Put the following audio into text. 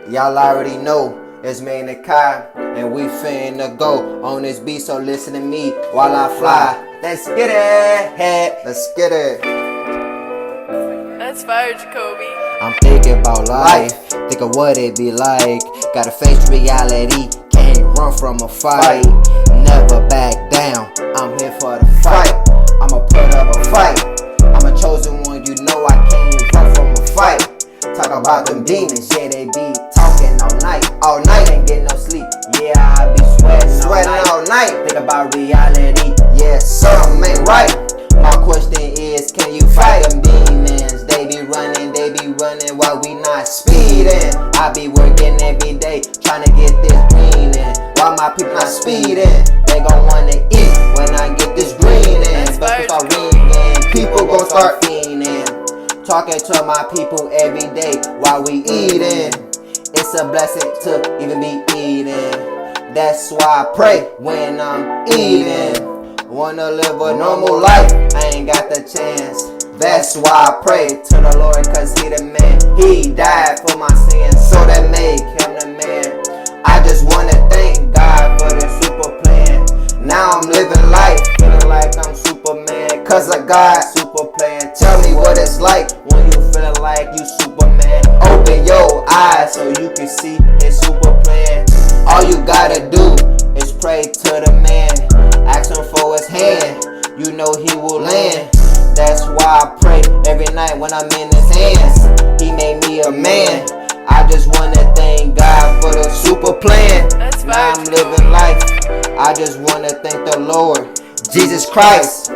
Y'all already know it's me and the Kai, and we finna go on this beat, so listen to me while I fly. Let's get it, let's get it. That's fire, Jacoby. I'm thinking about life, think of what it be like. Gotta face reality, can't run from a fight. Never back down, I'm here for the fight. I'ma put up a fight, I'm a chosen one, you know I can't run from a fight. Talk about them demons, yeah, they be talking all night, ain't get no sleep. Yeah, I be sweating all night. Think about reality, yeah, something ain't right. My question is, can you fight them demons? They be running while we not speeding. I be working every day, trying to get this green in. While my people not speeding, they gon' wanna eat when I get this green in. But if I win, people gon' start fiending. Talking to my people every day while we eating. It's a blessing to even be eating. That's why I pray when I'm eating. Wanna live a normal life, I ain't got the chance. That's why I pray to the Lord, cause he the man. He died for my sins, so that make him the man. I just wanna thank God for this super plan. Now I'm living life, feeling like I'm Superman, cause I got super plan. Tell me what it's like when you feeling like you Superman. Open your eyes so you can see his super plan. All you gotta do is pray to the man. Ask him for his hand, you know he will land. That's why I pray every night when I'm in his hands. He made me a man. I just wanna thank God for the super plan. Now I'm living life, I just wanna thank the Lord Jesus Christ.